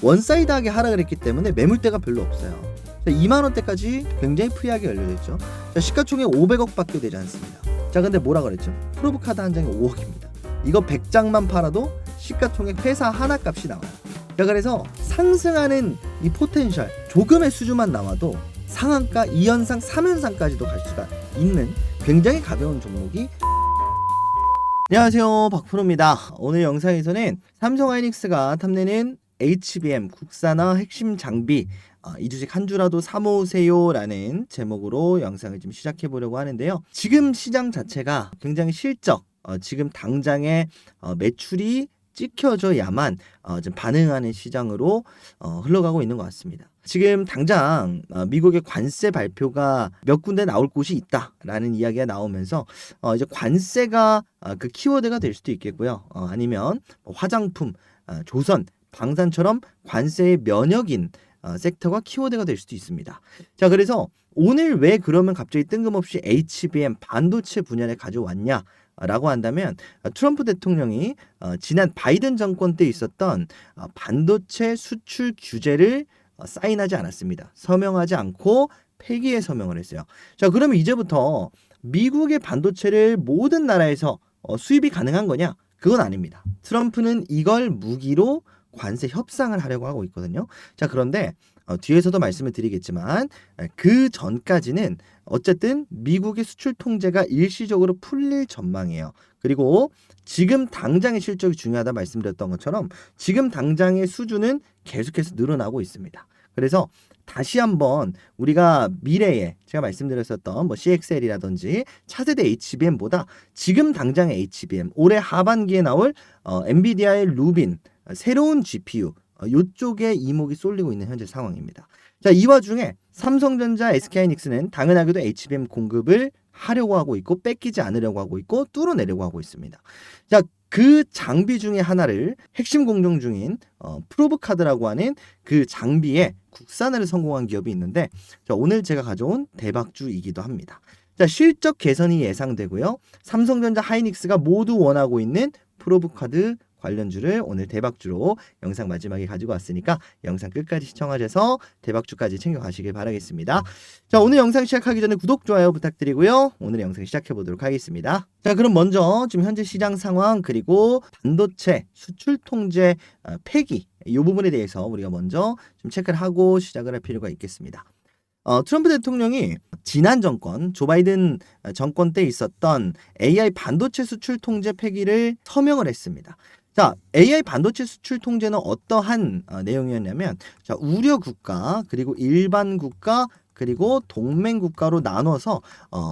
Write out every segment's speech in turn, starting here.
원사이드하게 하락을 했기 때문에 매물대가 별로 없어요. 2만원대까지 굉장히 프리하게 열려져 있죠. 자, 시가총액 500억밖에 되지 않습니다. 자, 근데 뭐라 그랬죠? 프로브카드 한 장에 5억입니다. 이거 100장만 팔아도 시가총액 회사 하나 값이 나와요. 자, 그래서 상승하는 이 포텐셜 조금의 수주만 나와도 상한가 2연상 3연상까지도 갈 수가 있는 굉장히 가벼운 종목이. 안녕하세요, 박프로입니다. 오늘 영상에서는 삼성하이닉스가 탐내는 HBM 국산화 핵심 장비, 이 주식 한 주라도 사모으세요 라는 제목으로 영상을 좀 시작해 보려고 하는데요. 지금 시장 자체가 굉장히 실적, 지금 당장의 매출이 찍혀져야만 좀 반응하는 시장으로 흘러가고 있는 것 같습니다. 지금 당장 미국의 관세 발표가 몇 군데 나올 곳이 있다라는 이야기가 나오면서 이제 관세가 그 키워드가 될 수도 있겠고요. 아니면 화장품, 조선, 방산처럼 관세의 면역인 섹터가 키워드가 될 수도 있습니다. 자, 그래서 오늘 왜 그러면 갑자기 뜬금없이 HBM 반도체 분야를 가져왔냐? 라고 한다면 트럼프 대통령이 지난 바이든 정권 때 있었던 반도체 수출 규제를 사인하지 않았습니다. 서명하지 않고 폐기에 서명을 했어요. 자, 그러면 이제부터 미국의 반도체를 모든 나라에서 수입이 가능한 거냐? 그건 아닙니다. 트럼프는 이걸 무기로 관세 협상을 하려고 하고 있거든요. 자, 그런데 뒤에서도 말씀을 드리겠지만 그 전까지는 어쨌든 미국의 수출 통제가 일시적으로 풀릴 전망이에요. 그리고 지금 당장의 실적이 중요하다 말씀드렸던 것처럼 지금 당장의 수주는 계속해서 늘어나고 있습니다. 그래서 다시 한번 우리가 미래에 제가 말씀드렸었던 뭐 CXL이라든지 차세대 HBM보다 지금 당장의 HBM, 올해 하반기에 나올 엔비디아의 루빈, 새로운 GPU 이쪽에 이목이 쏠리고 있는 현재 상황입니다. 자, 이 와중에 삼성전자, SK하이닉스는 당연하게도 HBM 공급을 하려고 하고 있고 뺏기지 않으려고 하고 있고 뚫어내려고 하고 있습니다. 자, 그 장비 중에 하나를 핵심 공정 중인 프로브카드라고 하는 그 장비에 국산화를 성공한 기업이 있는데, 자, 오늘 제가 가져온 대박주이기도 합니다. 자, 실적 개선이 예상되고요. 삼성전자, 하이닉스가 모두 원하고 있는 프로브카드 관련주를 오늘 대박주로 영상 마지막에 가지고 왔으니까 영상 끝까지 시청하셔서 대박주까지 챙겨가시길 바라겠습니다. 자, 오늘 영상 시작하기 전에 구독, 좋아요 부탁드리고요. 오늘 영상 시작해 보도록 하겠습니다. 자, 그럼 먼저 지금 현재 시장 상황 그리고 반도체 수출 통제 폐기 이 부분에 대해서 우리가 먼저 좀 체크를 하고 시작을 할 필요가 있겠습니다. 트럼프 대통령이 지난 정권, 조 바이든 정권 때 있었던 AI 반도체 수출 통제 폐기를 서명을 했습니다. 자, AI 반도체 수출 통제는 어떠한 내용이었냐면, 자, 우려 국가, 그리고 일반 국가, 그리고 동맹 국가로 나눠서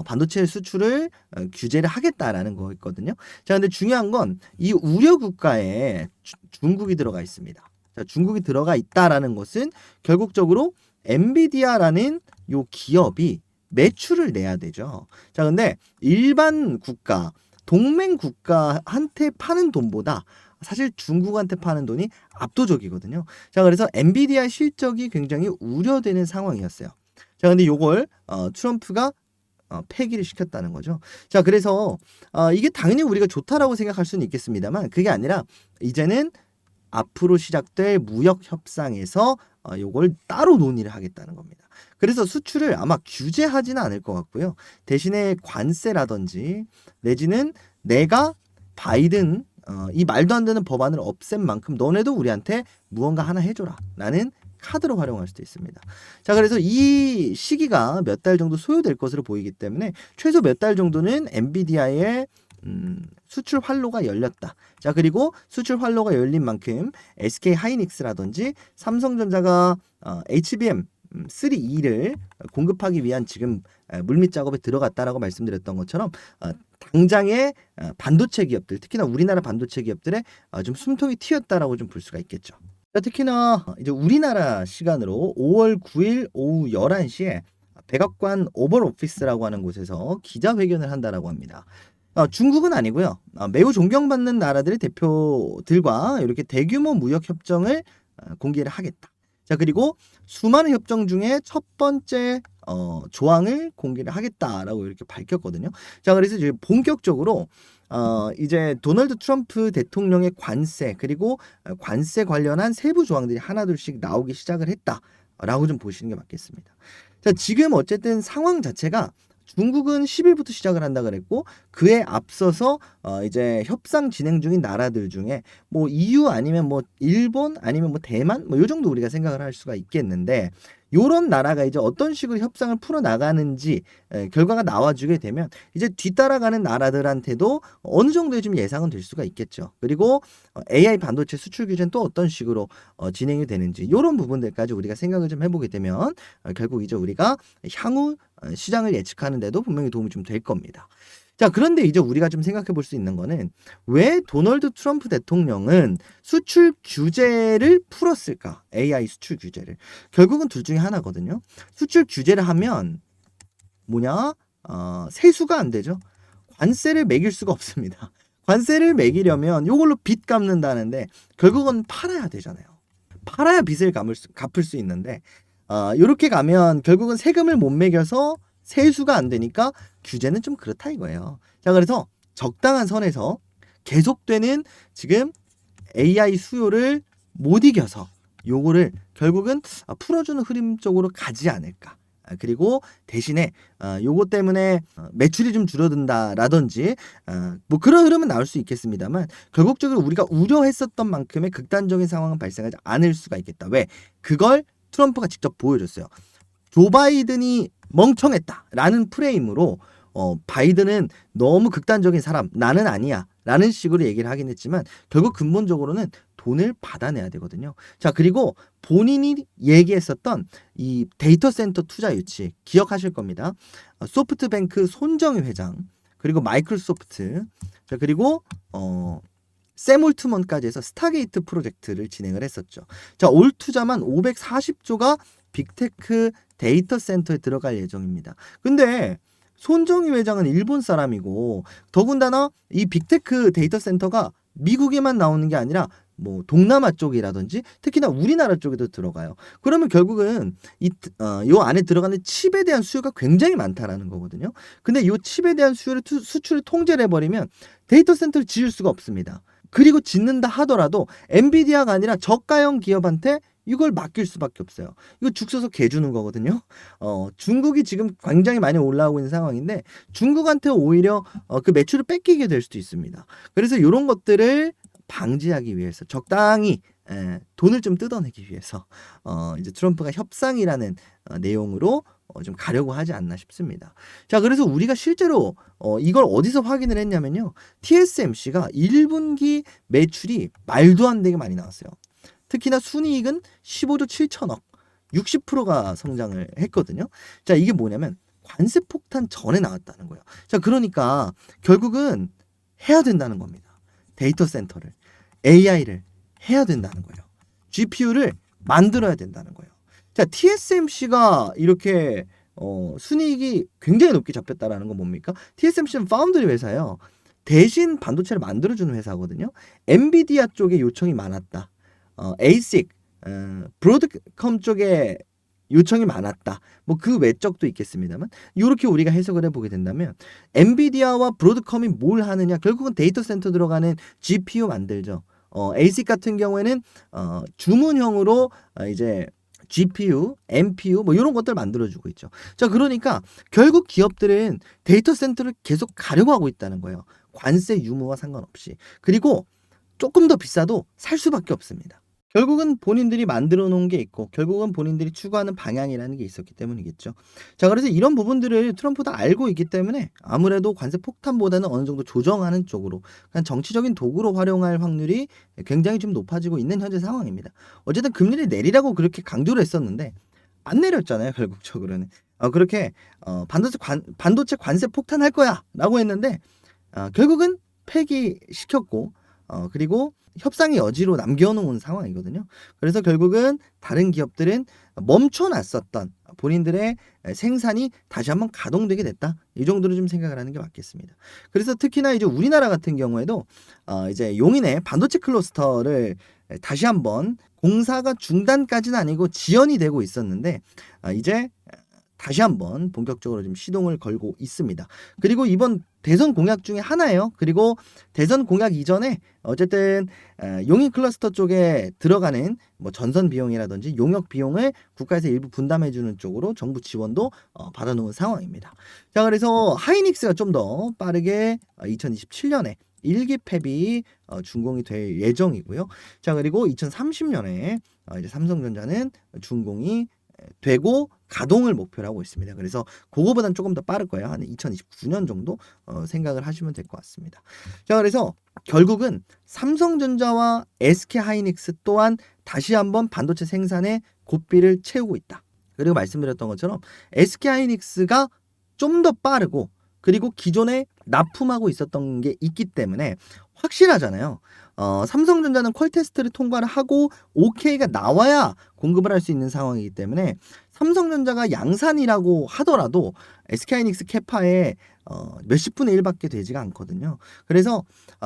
반도체 수출을 규제를 하겠다라는 거였거든요. 자, 근데 중요한 건 이 우려 국가에 중국이 들어가 있습니다. 자, 중국이 들어가 있다라는 것은 결국적으로 엔비디아라는 요 기업이 매출을 내야 되죠. 자, 근데 일반 국가, 동맹 국가한테 파는 돈보다 사실 중국한테 파는 돈이 압도적이거든요. 자, 그래서 엔비디아 실적이 굉장히 우려되는 상황이었어요. 자, 근데 요걸 트럼프가 폐기를 시켰다는 거죠. 자, 그래서 이게 당연히 우리가 좋다라고 생각할 수는 있겠습니다만 그게 아니라 이제는 앞으로 시작될 무역 협상에서 요걸 따로 논의를 하겠다는 겁니다. 그래서 수출을 아마 규제하지는 않을 것 같고요. 대신에 관세라든지 내지는 내가 바이든 이 말도 안 되는 법안을 없앤 만큼 너네도 우리한테 무언가 하나 해줘라 라는 카드로 활용할 수도 있습니다. 자, 그래서 이 시기가 몇 달 정도 소요될 것으로 보이기 때문에 최소 몇 달 정도는 엔비디아의 수출 활로가 열렸다. 자, 그리고 수출 활로가 열린 만큼 SK 하이닉스라든지 삼성전자가 HBM 3E를 공급하기 위한 지금 물밑 작업에 들어갔다라고 말씀드렸던 것처럼 당장의 반도체 기업들, 특히나 우리나라 반도체 기업들의 좀 숨통이 튀었다라고 좀 볼 수가 있겠죠. 자, 특히나 이제 우리나라 시간으로 5월 9일 오후 11시에 백악관 오벌 오피스라고 하는 곳에서 기자회견을 한다라고 합니다. 중국은 아니고요. 매우 존경받는 나라들의 대표들과 이렇게 대규모 무역 협정을 공개를 하겠다. 자, 그리고 수많은 협정 중에 첫 번째 조항을 공개를 하겠다라고 이렇게 밝혔거든요. 자, 그래서 이제 본격적으로 이제 도널드 트럼프 대통령의 관세 그리고 관세 관련한 세부 조항들이 하나둘씩 나오기 시작을 했다라고 좀 보시는 게 맞겠습니다. 자, 지금 어쨌든 상황 자체가 중국은 10일부터 시작을 한다 그랬고 그에 앞서서 이제 협상 진행 중인 나라들 중에 뭐 EU 아니면 뭐 일본 아니면 뭐 대만 뭐 요 정도 우리가 생각을 할 수가 있겠는데 요런 나라가 이제 어떤 식으로 협상을 풀어 나가는지 결과가 나와주게 되면 이제 뒤따라가는 나라들한테도 어느 정도의 좀 예상은 될 수가 있겠죠. 그리고 AI 반도체 수출 규제는 또 어떤 식으로 진행이 되는지 요런 부분들까지 우리가 생각을 좀 해보게 되면 결국 이제 우리가 향후 시장을 예측하는 데도 분명히 도움이 좀 될 겁니다. 자, 그런데 이제 우리가 좀 생각해 볼 수 있는 거는 왜 도널드 트럼프 대통령은 수출 규제를 풀었을까? AI 수출 규제를. 결국은 둘 중에 하나거든요. 수출 규제를 하면 뭐냐? 세수가 안 되죠. 관세를 매길 수가 없습니다. 관세를 매기려면 이걸로 빚 갚는다는데 결국은 팔아야 되잖아요. 팔아야 빚을 갚을 수 있는데 이렇게 가면 결국은 세금을 못 매겨서 세수가 안 되니까 규제는 좀 그렇다 이거예요. 자, 그래서 적당한 선에서 계속되는 지금 AI 수요를 못 이겨서 요거를 결국은 풀어주는 흐름 쪽으로 가지 않을까. 그리고 대신에 요거 때문에 매출이 좀 줄어든다라든지 뭐 그런 흐름은 나올 수 있겠습니다만 결국적으로 우리가 우려했었던 만큼의 극단적인 상황은 발생하지 않을 수가 있겠다. 왜? 그걸 트럼프가 직접 보여줬어요. 조 바이든이 멍청했다라는 프레임으로 바이든은 너무 극단적인 사람, 나는 아니야 라는 식으로 얘기를 하긴 했지만 결국 근본적으로는 돈을 받아내야 되거든요. 자, 그리고 본인이 얘기했었던 이 데이터 센터 투자 유치 기억하실 겁니다. 소프트뱅크 손정희 회장 그리고 마이크로소프트 자, 그리고 샘 올트먼까지 해서 스타게이트 프로젝트를 진행을 했었죠. 자, 올 투자만 540조가 빅테크 데이터 센터에 들어갈 예정입니다. 근데 손정희 회장은 일본 사람이고 더군다나 이 빅테크 데이터 센터가 미국에만 나오는 게 아니라 뭐 동남아 쪽이라든지 특히나 우리나라 쪽에도 들어가요. 그러면 결국은 요 안에 들어가는 칩에 대한 수요가 굉장히 많다라는 거거든요. 근데 요 칩에 대한 수출을 통제를 해버리면 데이터 센터를 지을 수가 없습니다. 그리고 짓는다 하더라도 엔비디아가 아니라 저가형 기업한테 이걸 맡길 수밖에 없어요. 이거 죽 서서 개 주는 거거든요. 중국이 지금 굉장히 많이 올라오고 있는 상황인데 중국한테 오히려 그 매출을 뺏기게 될 수도 있습니다. 그래서 이런 것들을 방지하기 위해서 적당히 돈을 좀 뜯어내기 위해서 이제 트럼프가 협상이라는 내용으로 좀 가려고 하지 않나 싶습니다. 자, 그래서 우리가 실제로 이걸 어디서 확인을 했냐면요. TSMC가 1분기 매출이 말도 안 되게 많이 나왔어요. 특히나 순이익은 15조 7천억, 60%가 성장을 했거든요. 자, 이게 뭐냐면 관세 폭탄 전에 나왔다는 거예요. 자, 그러니까 결국은 해야 된다는 겁니다. 데이터 센터를, AI를 해야 된다는 거예요. GPU를 만들어야 된다는 거예요. 자, TSMC가 이렇게 순이익이 굉장히 높게 잡혔다라는 건 뭡니까? TSMC는 파운드리 회사예요. 대신 반도체를 만들어주는 회사거든요. 엔비디아 쪽에 요청이 많았다. ASIC, 브로드컴 쪽에 요청이 많았다. 뭐 그 외적도 있겠습니다만 이렇게 우리가 해석을 해보게 된다면 엔비디아와 브로드컴이 뭘 하느냐 결국은 데이터 센터 들어가는 GPU 만들죠. ASIC 같은 경우에는 주문형으로 이제 GPU, NPU 뭐 이런 것들 만들어주고 있죠. 자, 그러니까 결국 기업들은 데이터 센터를 계속 가려고 하고 있다는 거예요. 관세 유무와 상관없이. 그리고 조금 더 비싸도 살 수밖에 없습니다. 결국은 본인들이 만들어 놓은 게 있고 결국은 본인들이 추구하는 방향이라는 게 있었기 때문이겠죠. 자, 그래서 이런 부분들을 트럼프도 알고 있기 때문에 아무래도 관세 폭탄보다는 어느 정도 조정하는 쪽으로 그냥 정치적인 도구로 활용할 확률이 굉장히 좀 높아지고 있는 현재 상황입니다. 어쨌든 금리를 내리라고 그렇게 강조를 했었는데 안 내렸잖아요, 결국적으로는. 그렇게 반도체 관세 폭탄할 거야라고 했는데 결국은 폐기시켰고 그리고 협상의 여지로 남겨놓은 상황이거든요. 그래서 결국은 다른 기업들은 멈춰놨었던 본인들의 생산이 다시 한번 가동되게 됐다. 이 정도로 좀 생각을 하는 게 맞겠습니다. 그래서 특히나 이제 우리나라 같은 경우에도 이제 용인의 반도체 클러스터를 다시 한번 공사가 중단까지는 아니고 지연이 되고 있었는데 이제 다시 한번 본격적으로 좀 시동을 걸고 있습니다. 그리고 이번 대선 공약 중에 하나예요. 그리고 대선 공약 이전에 어쨌든 용인 클러스터 쪽에 들어가는 뭐 전선 비용이라든지 용역 비용을 국가에서 일부 분담해주는 쪽으로 정부 지원도 받아놓은 상황입니다. 자, 그래서 하이닉스가 좀 더 빠르게 2027년에 1기 팹이 준공이 될 예정이고요. 자, 그리고 2030년에 이제 삼성전자는 준공이 되고 가동을 목표로 하고 있습니다. 그래서 그거보다는 조금 더 빠를 거예요. 한 2029년 정도 생각을 하시면 될 것 같습니다. 자, 그래서 결국은 삼성전자와 SK하이닉스 또한 다시 한번 반도체 생산에 고삐를 채우고 있다. 그리고 말씀드렸던 것처럼 SK하이닉스가 좀 더 빠르고 그리고 기존에 납품하고 있었던 게 있기 때문에 확실하잖아요. 삼성전자는 퀄 테스트를 통과를 하고 OK가 나와야 공급을 할 수 있는 상황이기 때문에 삼성전자가 양산이라고 하더라도 SK하이닉스 캐파에 몇십 분의 1밖에 되지가 않거든요. 그래서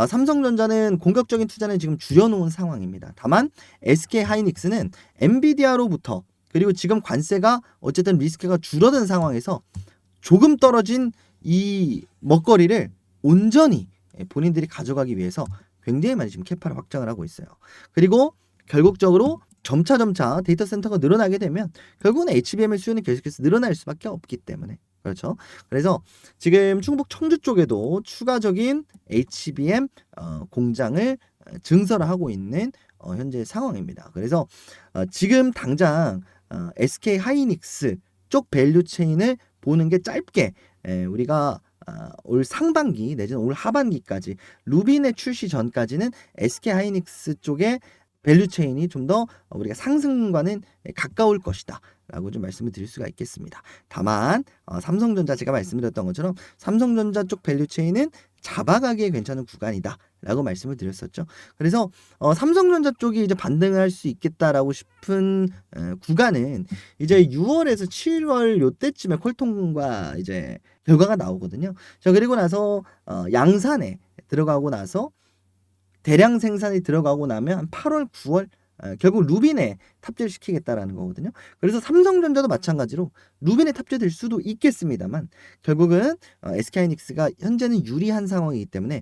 삼성전자는 공격적인 투자는 지금 줄여놓은 상황입니다. 다만 SK하이닉스는 엔비디아로부터 그리고 지금 관세가 어쨌든 리스크가 줄어든 상황에서 조금 떨어진 이 먹거리를 온전히 본인들이 가져가기 위해서 굉장히 많이 지금 캐파를 확장을 하고 있어요. 그리고 결국적으로 점차 데이터 센터가 늘어나게 되면 결국은 HBM의 수요는 계속해서 늘어날 수밖에 없기 때문에 그렇죠. 그래서 지금 충북 청주 쪽에도 추가적인 HBM 공장을 증설을 하고 있는 현재 상황입니다. 그래서 지금 당장 SK 하이닉스 쪽 밸류 체인을 보는 게 짧게 우리가 올 상반기 내지는 올 하반기까지 루빈의 출시 전까지는 SK 하이닉스 쪽의 밸류 체인이 좀 더 우리가 상승과는 가까울 것이다 라고 좀 말씀을 드릴 수가 있겠습니다. 다만 삼성전자 제가 말씀드렸던 것처럼 삼성전자 쪽 밸류 체인은 잡아가기에 괜찮은 구간이다 라고 말씀을 드렸었죠. 그래서 삼성전자 쪽이 이제 반등할 수 있겠다라고 싶은 구간은 이제 6월에서 7월 요때쯤에 콜통과 이제 결과가 나오거든요. 자, 그리고 나서 양산에 들어가고 나서 대량 생산이 들어가고 나면 한 8월, 9월 결국 루빈에 탑재를 시키겠다라는 거거든요. 그래서 삼성전자도 마찬가지로 루빈에 탑재될 수도 있겠습니다만 결국은 SK하이닉스가 현재는 유리한 상황이기 때문에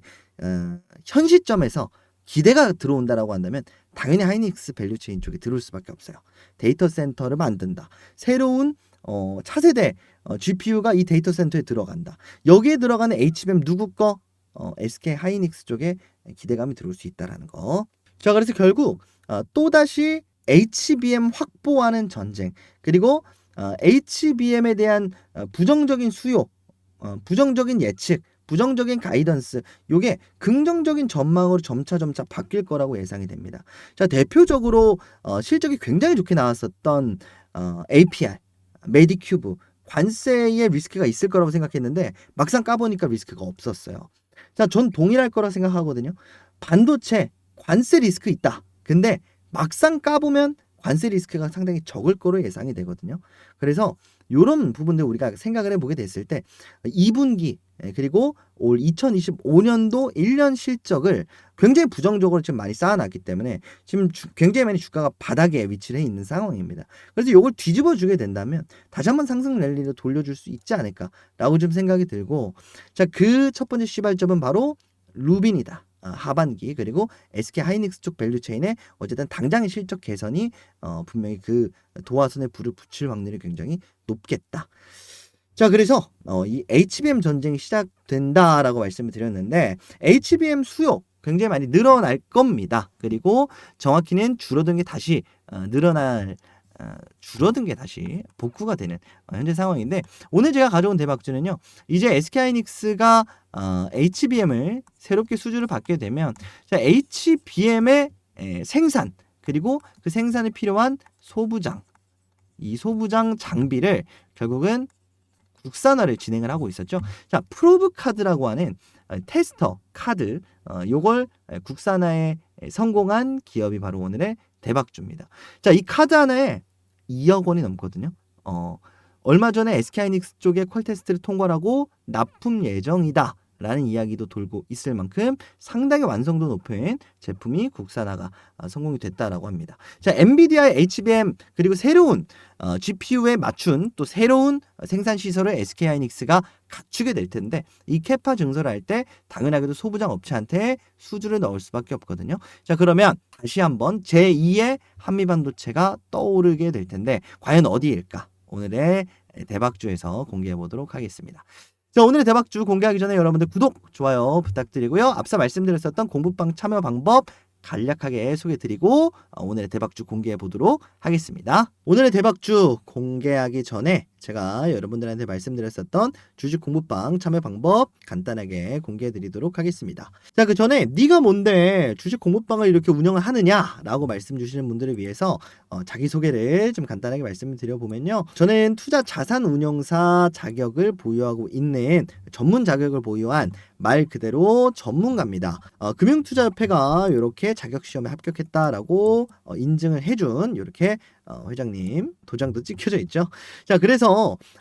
현 시점에서 기대가 들어온다라고 한다면 당연히 하이닉스 밸류체인 쪽에 들어올 수밖에 없어요. 데이터 센터를 만든다. 새로운 차세대 GPU가 이 데이터 센터에 들어간다. 여기에 들어가는 HBM 누구 거? SK 하이닉스 쪽에 기대감이 들어올 수 있다라는 거. 자, 그래서 결국 또다시 HBM 확보하는 전쟁 그리고 HBM에 대한 부정적인 수요, 부정적인 예측, 부정적인 가이던스 요게 긍정적인 전망으로 점차 바뀔 거라고 예상이 됩니다. 자, 대표적으로 실적이 굉장히 좋게 나왔었던 APR, 메디큐브 관세의 리스크가 있을 거라고 생각했는데 막상 까보니까 리스크가 없었어요. 자, 전 동일할 거라 생각하거든요. 반도체 관세 리스크 있다. 근데 막상 까보면 관세 리스크가 상당히 적을 거로 예상이 되거든요. 그래서 이런 부분들 우리가 생각을 해보게 됐을 때 2분기 그리고 올 2025년도 1년 실적을 굉장히 부정적으로 지금 많이 쌓아놨기 때문에 지금 굉장히 많이 주가가 바닥에 위치를 해 있는 상황입니다. 그래서 이걸 뒤집어 주게 된다면 다시 한번 상승 랠리로 돌려줄 수 있지 않을까라고 좀 생각이 들고 자, 그 첫 번째 시발점은 바로 루빈이다. 하반기 그리고 SK 하이닉스 쪽 밸류체인에 어쨌든 당장의 실적 개선이 분명히 그 도화선에 불을 붙일 확률이 굉장히 높겠다. 자, 그래서 이 HBM 전쟁이 시작된다라고 말씀을 드렸는데 HBM 수요 굉장히 많이 늘어날 겁니다. 그리고 정확히는 줄어든 게 다시 줄어든 게 다시 복구가 되는 현재 상황인데 오늘 제가 가져온 대박주는요. 이제 SK하이닉스가 HBM을 새롭게 수주를 받게 되면 자, HBM의 생산 그리고 그 생산에 필요한 소부장 이 소부장 장비를 결국은 국산화를 진행을 하고 있었죠. 자, 프로브 카드라고 하는 테스터 카드 요걸 국산화에 성공한 기업이 바로 오늘의 대박주입니다. 자, 이 카드 하나에 2억 원이 넘거든요. 얼마 전에 SK하이닉스 쪽에 퀄 테스트를 통과하고 납품 예정이다 라는 이야기도 돌고 있을 만큼 상당히 완성도 높은 제품이 국산화가 성공이 됐다라고 합니다. 자, 엔비디아의 HBM 그리고 새로운 GPU에 맞춘 또 새로운 생산 시설을 SK 하이닉스가 갖추게 될 텐데 이 캐파 증설을 할 때 당연하게도 소부장 업체한테 수주를 넣을 수밖에 없거든요. 자, 그러면 다시 한번 제2의 한미반도체가 떠오르게 될 텐데 과연 어디일까? 오늘의 대박주에서 공개해 보도록 하겠습니다. 자, 오늘의 대박주 공개하기 전에 여러분들 구독, 좋아요 부탁드리고요. 앞서 말씀드렸었던 공부방 참여 방법 간략하게 소개드리고 오늘의 대박주 공개해 보도록 하겠습니다. 오늘의 대박주 공개하기 전에 제가 여러분들한테 말씀드렸었던 주식 공부방 참여 방법 간단하게 공개해 드리도록 하겠습니다. 자, 그 전에 네가 뭔데 주식 공부방을 이렇게 운영을 하느냐라고 말씀 주시는 분들을 위해서 자기소개를 좀 간단하게 말씀을 드려보면요. 저는 투자 자산 운용사 자격을 보유하고 있는 전문 자격을 보유한 말 그대로 전문가입니다. 금융투자협회가 이렇게 자격시험에 합격했다라고 인증을 해준 이렇게 회장님 도장도 찍혀져 있죠. 자, 그래서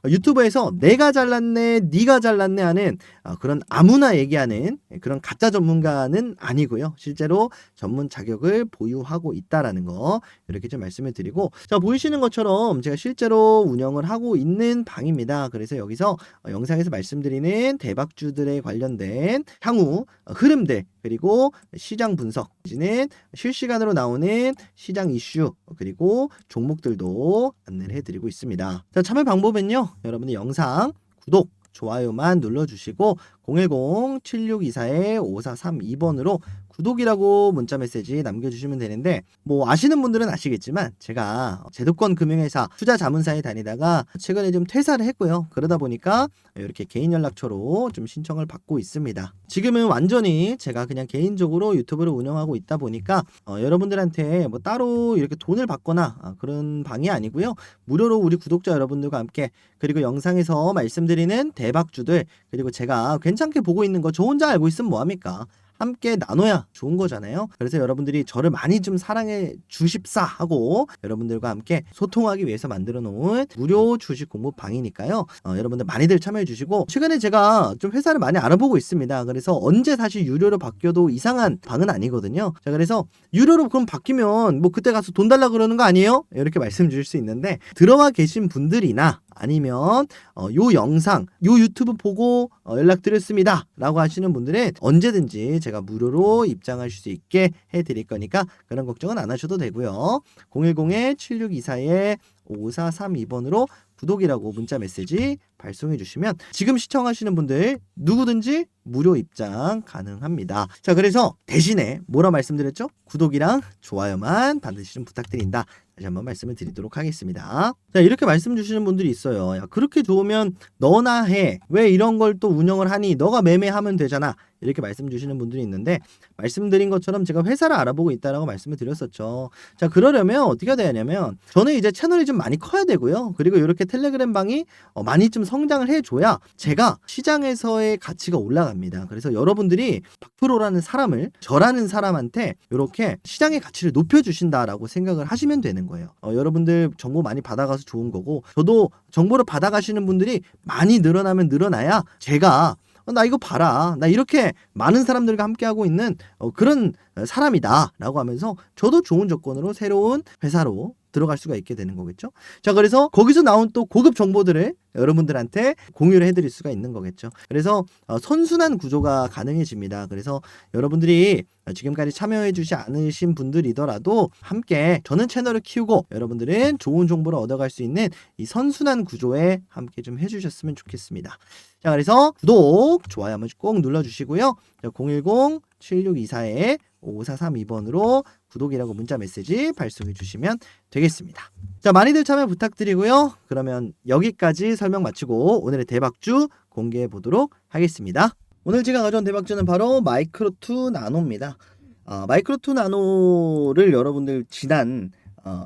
유튜브에서 내가 잘났네, 네가 잘났네 하는 그런 아무나 얘기하는 그런 가짜 전문가는 아니고요. 실제로 전문 자격을 보유하고 있다라는 거 이렇게 좀 말씀을 드리고, 자, 보이시는 것처럼 제가 실제로 운영을 하고 있는 방입니다. 그래서 여기서 영상에서 말씀드리는 대박주들에 관련된 향후 흐름들 그리고 시장 분석, 는 실시간으로 나오는 시장 이슈 그리고 종목들도 안내를 해드리고 있습니다. 자, 참여 방법은요. 여러분들 영상 구독, 좋아요만 눌러주시고 010-7624-5432번으로 구독이라고 문자메시지 남겨주시면 되는데, 뭐 아시는 분들은 아시겠지만 제가 제도권 금융회사 투자 자문사에 다니다가 최근에 좀 퇴사를 했고요. 그러다 보니까 이렇게 개인 연락처로 좀 신청을 받고 있습니다. 지금은 완전히 제가 그냥 개인적으로 유튜브를 운영하고 있다 보니까 여러분들한테 뭐 따로 이렇게 돈을 받거나 그런 방이 아니고요. 무료로 우리 구독자 여러분들과 함께, 그리고 영상에서 말씀드리는 대박주들, 그리고 제가 괜찮게 보고 있는 거 저 혼자 알고 있으면 뭐합니까? 함께 나눠야 좋은 거잖아요. 그래서 여러분들이 저를 많이 좀 사랑해 주십사 하고 여러분들과 함께 소통하기 위해서 만들어 놓은 무료 주식 공부 방이니까요. 여러분들 많이들 참여해 주시고, 최근에 제가 좀 회사를 많이 알아보고 있습니다. 그래서 언제 다시 유료로 바뀌어도 이상한 방은 아니거든요. 자, 그래서 유료로 그럼 바뀌면 뭐 그때 가서 돈 달라 그러는 거 아니에요? 이렇게 말씀 주실 수 있는데, 들어와 계신 분들이나 아니면 요 영상, 요 유튜브 보고 연락드렸습니다 라고 하시는 분들은 언제든지 제가 무료로 입장하실 수 있게 해드릴 거니까 그런 걱정은 안 하셔도 되고요. 010-7624-5432번으로 구독이라고 문자 메시지 발송해 주시면 지금 시청하시는 분들 누구든지 무료 입장 가능합니다. 자, 그래서 대신에 뭐라 말씀드렸죠? 구독이랑 좋아요만 반드시 좀 부탁드린다. 다시 한번 말씀을 드리도록 하겠습니다. 자, 이렇게 말씀 주시는 분들이 있어요. 야, 그렇게 좋으면 너나 해. 왜 이런 걸 또 운영을 하니? 너가 매매하면 되잖아. 이렇게 말씀 주시는 분들이 있는데, 말씀드린 것처럼 제가 회사를 알아보고 있다라고 말씀을 드렸었죠. 자, 그러려면 어떻게 해야 되냐면 저는 이제 채널이 좀 많이 커야 되고요. 그리고 이렇게 텔레그램 방이 많이 좀 성장을 해줘야 제가 시장에서의 가치가 올라갑니다. 그래서 여러분들이 박프로라는 사람을, 저라는 사람한테 이렇게 시장의 가치를 높여주신다라고 생각을 하시면 되는 거예요. 여러분들 정보 많이 받아가서 좋은 거고, 저도 정보를 받아가시는 분들이 많이 늘어나면 늘어나야 제가 나 이거 봐라, 나 이렇게 많은 사람들과 함께하고 있는 그런 사람이다 라고 하면서 저도 좋은 조건으로 새로운 회사로 들어갈 수가 있게 되는 거겠죠. 자, 그래서 거기서 나온 또 고급 정보들을 여러분들한테 공유를 해드릴 수가 있는 거겠죠. 그래서 선순환 구조가 가능해집니다. 그래서 여러분들이 지금까지 참여해주지 않으신 분들이더라도 함께 저는 채널을 키우고 여러분들은 좋은 정보를 얻어갈 수 있는 이 선순환 구조에 함께 좀 해주셨으면 좋겠습니다. 자, 그래서 구독, 좋아요 한번 꼭 눌러주시고요. 010-7624-5432번으로 구독이라고 문자 메시지 발송해 주시면 되겠습니다. 자, 많이들 참여 부탁드리고요. 그러면 여기까지 설명 마치고 오늘의 대박주 공개해 보도록 하겠습니다. 오늘 제가 가져온 대박주는 바로 마이크로2 나노입니다. 마이크로2 나노를 여러분들 지난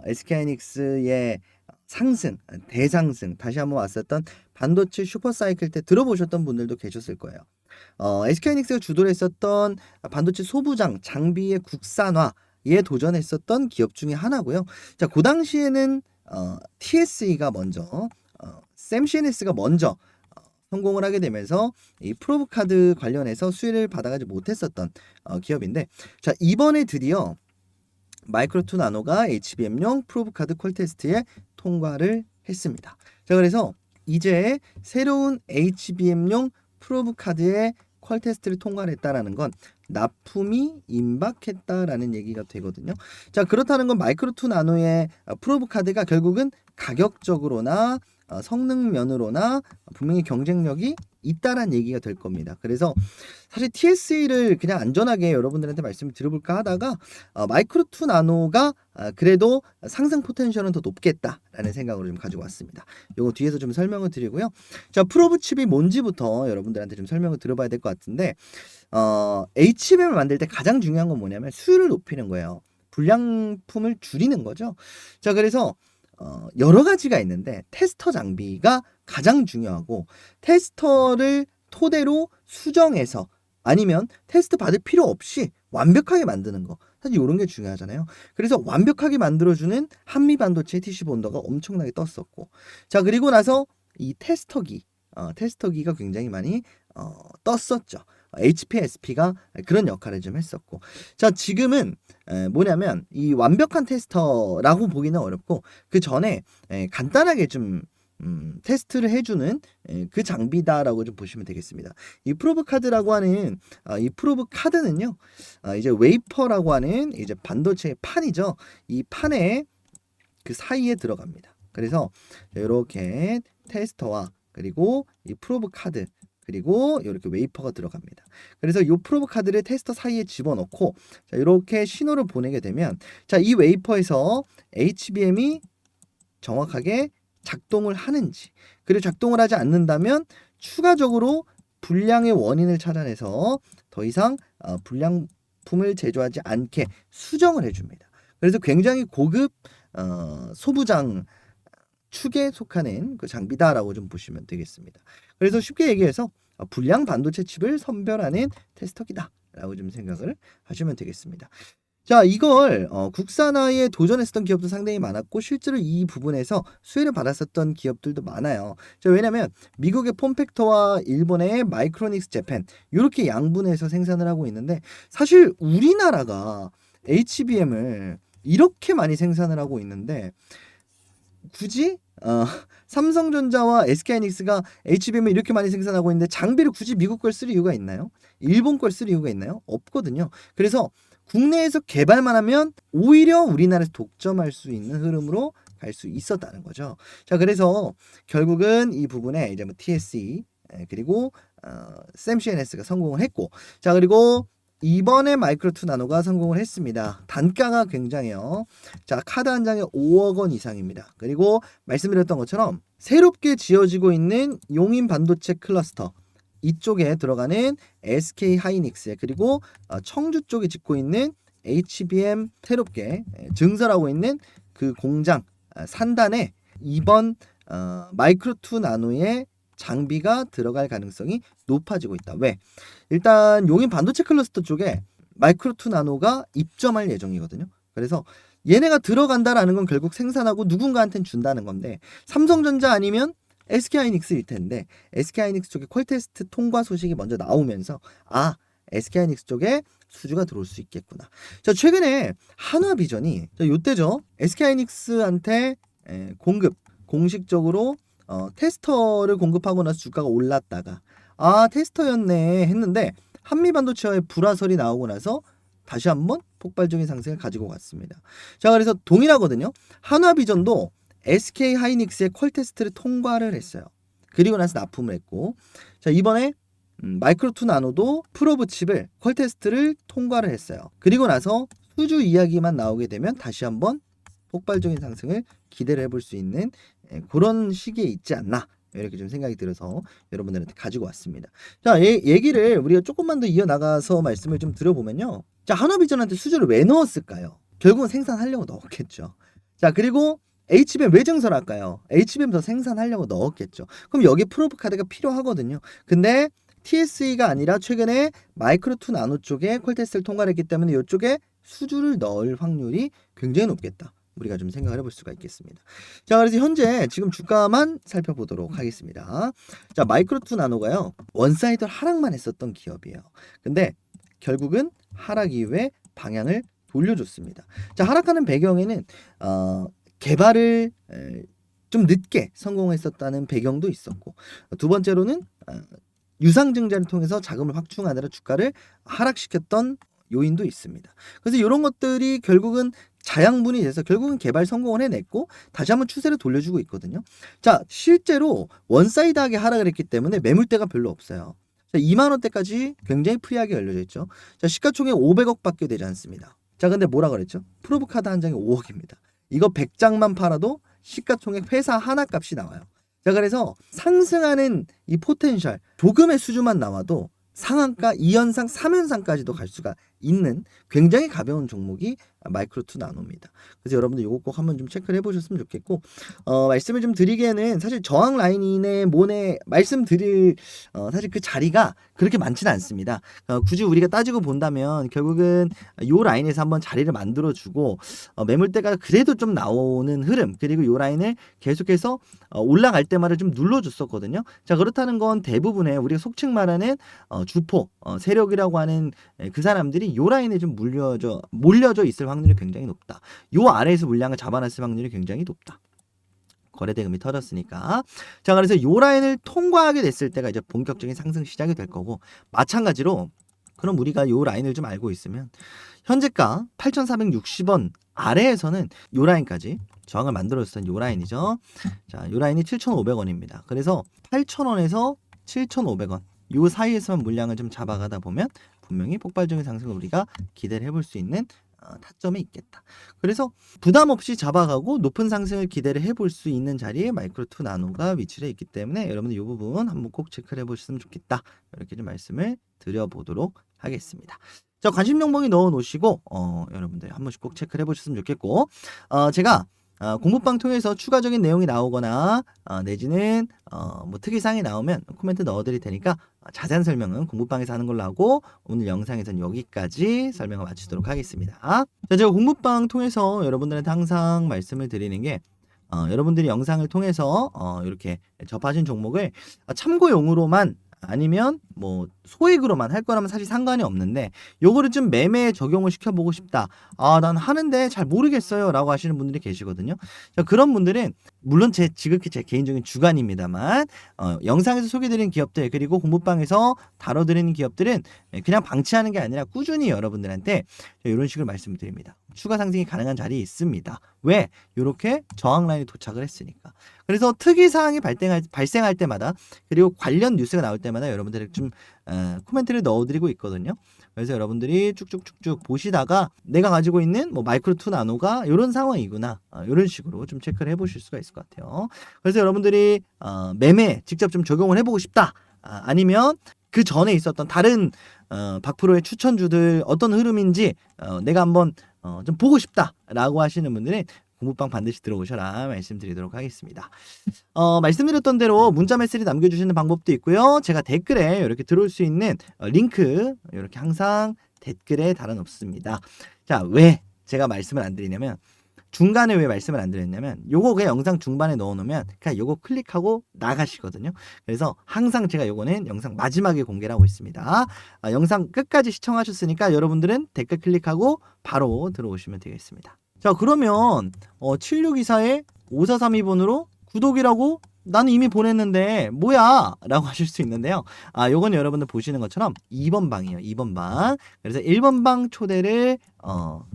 SK하이닉스의 상승, 대상승, 다시 한번 왔었던 반도체 슈퍼사이클 때 들어보셨던 분들도 계셨을 거예요. SK하이닉스가 주도를 했었던 반도체 소부장, 장비의 국산화에 도전했었던 기업 중에 하나고요. 자, 그 당시에는 TSE가 먼저, 샘CNS가 먼저 성공을 하게 되면서 이 프로브 카드 관련해서 수혜를 받아가지 못했었던 기업인데, 자 이번에 드디어 마이크로2 나노가 HBM용 프로브 카드 퀄 테스트에 통과를 했습니다. 자 그래서 이제 새로운 HBM용 프로브 카드의 퀄 테스트를 통과를 했다라는 건 납품이 임박했다라는 얘기가 되거든요. 자 그렇다는 건 마이크로2 나노의 프로브 카드가 결국은 가격적으로나 성능 면으로나 분명히 경쟁력이 있다란 얘기가 될 겁니다. 그래서 사실 TSE를 그냥 안전하게 여러분들한테 말씀을 드려볼까 하다가 마이크로2 나노가 그래도 상승 포텐셜은 더 높겠다라는 생각으로 좀 가지고 왔습니다. 이거 뒤에서 좀 설명을 드리고요. 자 프로브 칩이 뭔지부터 여러분들한테 좀 설명을 들어봐야 될 것 같은데, HBM을 만들 때 가장 중요한 건 뭐냐면 수율을 높이는 거예요. 불량품을 줄이는 거죠. 자 그래서 여러 가지가 있는데 테스터 장비가 가장 중요하고, 테스터를 토대로 수정해서 아니면 테스트 받을 필요 없이 완벽하게 만드는 거, 사실 이런 게 중요하잖아요. 그래서 완벽하게 만들어주는 한미반도체 TC 본더가 엄청나게 떴었고, 자 그리고 나서 이 테스터기가 굉장히 많이 떴었죠. HPSP가 그런 역할을 좀 했었고, 자 지금은 뭐냐면 이 완벽한 테스터라고 보기는 어렵고 그 전에 간단하게 좀 테스트를 해주는 그 장비다라고 좀 보시면 되겠습니다. 이 프로브 카드라고 하는 이 프로브 카드는요, 이제 웨이퍼라고 하는 이제 반도체의 판이죠. 이 판에 그 사이에 들어갑니다. 그래서 이렇게 테스터와 그리고 이 프로브 카드 그리고 이렇게 웨이퍼가 들어갑니다. 그래서 이 프로브 카드를 테스터 사이에 집어넣고, 자 이렇게 신호를 보내게 되면, 자 이 웨이퍼에서 HBM이 정확하게 작동을 하는지, 그리고 작동을 하지 않는다면 추가적으로 불량의 원인을 찾아내서 더 이상 불량품을 제조하지 않게 수정을 해줍니다. 그래서 굉장히 고급 소부장 축에 속하는 그 장비다라고 좀 보시면 되겠습니다. 그래서 쉽게 얘기해서 불량 반도체 칩을 선별하는 테스터기다라고 좀 생각을 하시면 되겠습니다. 자 이걸 국산화에 도전했었던 기업도 상당히 많았고 실제로 이 부분에서 수혜를 받았었던 기업들도 많아요. 자, 왜냐하면 미국의 폼팩터와 일본의 마이크로닉스 재팬 이렇게 양분해서 생산을 하고 있는데, 사실 우리나라가 HBM을 이렇게 많이 생산을 하고 있는데 굳이 삼성전자와 SK하이닉스가 HBM을 이렇게 많이 생산하고 있는데 장비를 굳이 미국 걸 쓸 이유가 있나요? 일본 걸 쓸 이유가 있나요? 없거든요. 그래서 국내에서 개발만 하면 오히려 우리나라에서 독점할 수 있는 흐름으로 갈 수 있었다는 거죠. 자 그래서 결국은 이 부분에 이제 뭐 TSE 그리고 샘CNS가 성공을 했고, 자 그리고 이번에 마이크로2 나노가 성공을 했습니다. 단가가 굉장해요. 자 카드 한 장에 5억 원 이상입니다. 그리고 말씀드렸던 것처럼 새롭게 지어지고 있는 용인 반도체 클러스터 이쪽에 들어가는 SK 하이닉스 그리고 청주 쪽에 짓고 있는 HBM 새롭게 증설하고 있는 그 공장 산단에 이번 마이크로2 나노의 장비가 들어갈 가능성이 높아지고 있다. 왜? 일단 용인 반도체 클러스터 쪽에 마이크로2 나노가 입점할 예정이거든요. 그래서 얘네가 들어간다라는 건 결국 생산하고 누군가한테는 준다는 건데, 삼성전자 아니면 SK하이닉스일 텐데 SK하이닉스 쪽에 퀄 테스트 통과 소식이 먼저 나오면서 SK하이닉스 쪽에 수주가 들어올 수 있겠구나. 자 최근에 한화비전이 요때죠. SK하이닉스한테 공식적으로 테스터를 공급하고 나서 주가가 올랐다가 테스터였네 했는데 한미반도체와의 불화설이 나오고 나서 다시 한번 폭발적인 상승을 가지고 갔습니다. 자 그래서 동일하거든요. 한화비전도 SK하이닉스의 퀄 테스트를 통과를 했어요. 그리고 나서 납품을 했고, 자 이번에 마이크로2 나노도 프로브 칩을 퀄 테스트를 통과를 했어요. 그리고 나서 수주 이야기만 나오게 되면 다시 한번 폭발적인 상승을 기대를 해볼 수 있는 그런 시기에 있지 않나, 이렇게 좀 생각이 들어서 여러분들한테 가지고 왔습니다. 자 얘기를 우리가 조금만 더 이어나가서 말씀을 좀 드려보면요. 자 한화비전한테 수주를 왜 넣었을까요? 결국은 생산하려고 넣었겠죠. 자 그리고 HBM 왜 증설할까요? HBM 더 생산하려고 넣었겠죠. 그럼 여기 프로브 카드가 필요하거든요. 근데 TSE가 아니라 최근에 마이크로2 나노 쪽에 퀄 테스트를 통과했기 때문에 이쪽에 수주를 넣을 확률이 굉장히 높겠다. 우리가 좀 생각을 해볼 수가 있겠습니다. 자, 그래서 현재 지금 주가만 살펴보도록 하겠습니다. 자, 마이크로2 나노가요, 원사이드 하락만 했었던 기업이에요. 근데 결국은 하락 이후에 방향을 돌려줬습니다. 자, 하락하는 배경에는 개발을 좀 늦게 성공했었다는 배경도 있었고, 두 번째로는 유상증자를 통해서 자금을 확충하느라 주가를 하락시켰던 요인도 있습니다. 그래서 이런 것들이 결국은 자양분이 돼서 결국은 개발 성공을 해냈고 다시 한번 추세를 돌려주고 있거든요. 자, 실제로 원사이드하게 하락을 했기 때문에 매물대가 별로 없어요. 자, 2만 원대까지 굉장히 프리하게 열려져 있죠. 자, 시가총액 500억밖에 되지 않습니다. 자, 근데 뭐라 그랬죠? 프로브 카드 한 장에 5억입니다. 이거 100장만 팔아도 시가총액 회사 하나 값이 나와요. 자, 그래서 상승하는 이 포텐셜 조금의 수준만 나와도 상한가 2연상 3연상까지도 갈 수가 있는 굉장히 가벼운 종목이 마이크로2 나노입니다. 그래서 여러분들 이거 꼭 한번 좀 체크를 해보셨으면 좋겠고, 말씀을 좀 드리기에는 사실 저항 라인의 모네 말씀드릴 사실 그 자리가 그렇게 많지는 않습니다. 굳이 우리가 따지고 본다면 결국은 이 라인에서 한번 자리를 만들어주고 매물대가 그래도 좀 나오는 흐름, 그리고 이 라인을 계속해서 올라갈 때마다 좀 눌러줬었거든요. 자, 그렇다는 건 대부분의 우리가 속칭 말하는 주포 세력이라고 하는 그 사람들이 이 라인에 좀 몰려져 있을 확률이 굉장히 높다. 이 아래에서 물량을 잡아놨을 확률이 굉장히 높다. 거래대금이 터졌으니까. 자, 그래서 이 라인을 통과하게 됐을 때가 이제 본격적인 상승 시작이 될 거고, 마찬가지로 그럼 우리가 이 라인을 좀 알고 있으면 현재가 8,460원 아래에서는 이 라인까지 저항을 만들어줬던 이 라인이죠. 자, 이 라인이 7,500원입니다. 그래서 8,000원에서 7,500원 이 사이에서만 물량을 좀 잡아가다 보면 분명히 폭발적인 상승을 우리가 기대를 해볼 수 있는 타점이 있겠다. 그래서 부담 없이 잡아가고 높은 상승을 기대를 해볼 수 있는 자리에 마이크로2 나노가 위치해 있기 때문에 여러분들 이 부분 한번 꼭 체크를 해보셨으면 좋겠다. 이렇게 좀 말씀을 드려보도록 하겠습니다. 자, 관심 정보에 넣어 놓으시고 여러분들 한 번씩 꼭 체크를 해보셨으면 좋겠고, 제가 공부방 통해서 추가적인 내용이 나오거나 내지는 뭐 특이사항이 나오면 코멘트 넣어드릴 테니까 자세한 설명은 공부방에서 하는 걸로 하고 오늘 영상에서는 여기까지 설명을 마치도록 하겠습니다. 자, 제가 공부방 통해서 여러분들한테 항상 말씀을 드리는 게 여러분들이 영상을 통해서 이렇게 접하신 종목을 참고용으로만 아니면 뭐 소액으로만 할 거라면 사실 상관이 없는데 요거를 좀 매매에 적용을 시켜보고 싶다. 난 하는데 잘 모르겠어요 라고 하시는 분들이 계시거든요. 자, 그런 분들은 물론 지극히 제 개인적인 주관입니다만 영상에서 소개드린 기업들 그리고 공부방에서 다뤄드리는 기업들은 그냥 방치하는 게 아니라 꾸준히 여러분들한테 이런 식으로 말씀드립니다. 추가 상승이 가능한 자리에 있습니다. 왜? 이렇게 저항 라인이 도착을 했으니까. 그래서 특이사항이 발생할 때마다 그리고 관련 뉴스가 나올 때마다 여러분들이 좀 코멘트를 넣어드리고 있거든요. 그래서 여러분들이 쭉쭉쭉쭉 보시다가 내가 가지고 있는 뭐 마이크로2 나노가 이런 상황이구나 이런 식으로 좀 체크를 해보실 수가 있을 것 같아요. 그래서 여러분들이 매매 직접 좀 적용을 해보고 싶다. 아니면 그 전에 있었던 다른 박프로의 추천주들 어떤 흐름인지 내가 한번 좀 보고 싶다라고 하시는 분들은 공부방 반드시 들어오셔라 말씀드리도록 하겠습니다. 말씀드렸던 대로 문자 메시지 남겨주시는 방법도 있고요. 제가 댓글에 이렇게 들어올 수 있는 링크 이렇게 항상 댓글에 달아놓습니다. 자, 왜 제가 말씀을 안 드리냐면 중간에 왜 말씀을 안 드렸냐면 요거 그냥 영상 중반에 넣어놓으면 그냥 요거 클릭하고 나가시거든요. 그래서 항상 제가 요거는 영상 마지막에 공개를 하고 있습니다. 영상 끝까지 시청하셨으니까 여러분들은 댓글 클릭하고 바로 들어오시면 되겠습니다. 자, 그러면 7624에 5432번으로 구독이라고 나는 이미 보냈는데 뭐야 라고 하실 수 있는데요. 요건 여러분들 보시는 것처럼 2번 방이에요. 2번 방. 그래서 1번 방 초대를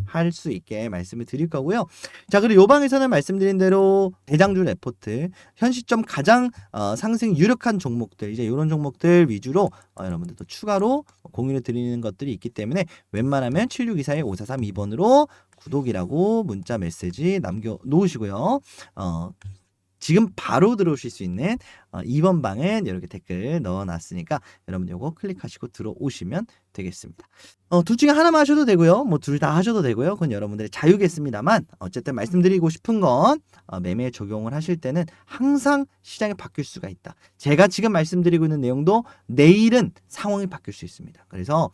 할 수 있게 말씀을 드릴 거고요. 자, 그리고 요 방에서는 말씀드린 대로 대장주 레포트 현 시점 가장 상승 유력한 종목들 이제 이런 종목들 위주로 여러분들 또 추가로 공유를 드리는 것들이 있기 때문에 웬만하면 7624에 5432번으로 구독이라고 문자 메시지 남겨 놓으시고요. 지금 바로 들어오실 수 있는 2번 방에 이렇게 댓글 넣어놨으니까 여러분 요거 클릭하시고 들어오시면 되겠습니다. 둘 중에 하나만 하셔도 되고요. 뭐 둘 다 하셔도 되고요. 그건 여러분들의 자유겠습니다만 어쨌든 말씀드리고 싶은 건 매매에 적용을 하실 때는 항상 시장이 바뀔 수가 있다. 제가 지금 말씀드리고 있는 내용도 내일은 상황이 바뀔 수 있습니다. 그래서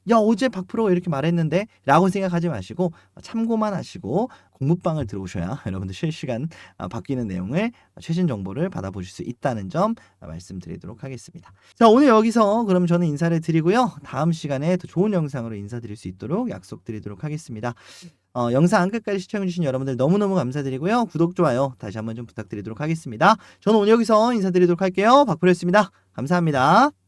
야, 어제 박프로가 이렇게 말했는데 라고 생각하지 마시고 참고만 하시고 공부방을 들어오셔야 여러분들 실시간 바뀌는 내용을 최신 정보를 받아보실 수 있다는 점 말씀드리도록 하겠습니다. 자, 오늘 여기서 그럼 저는 인사를 드리고요. 다음 시간에 더 좋은 영상으로 인사드릴 수 있도록 약속드리도록 하겠습니다. 영상 끝까지 시청해주신 여러분들 너무너무 감사드리고요. 구독, 좋아요 다시 한번 좀 부탁드리도록 하겠습니다. 저는 오늘 여기서 인사드리도록 할게요. 박프로였습니다. 감사합니다.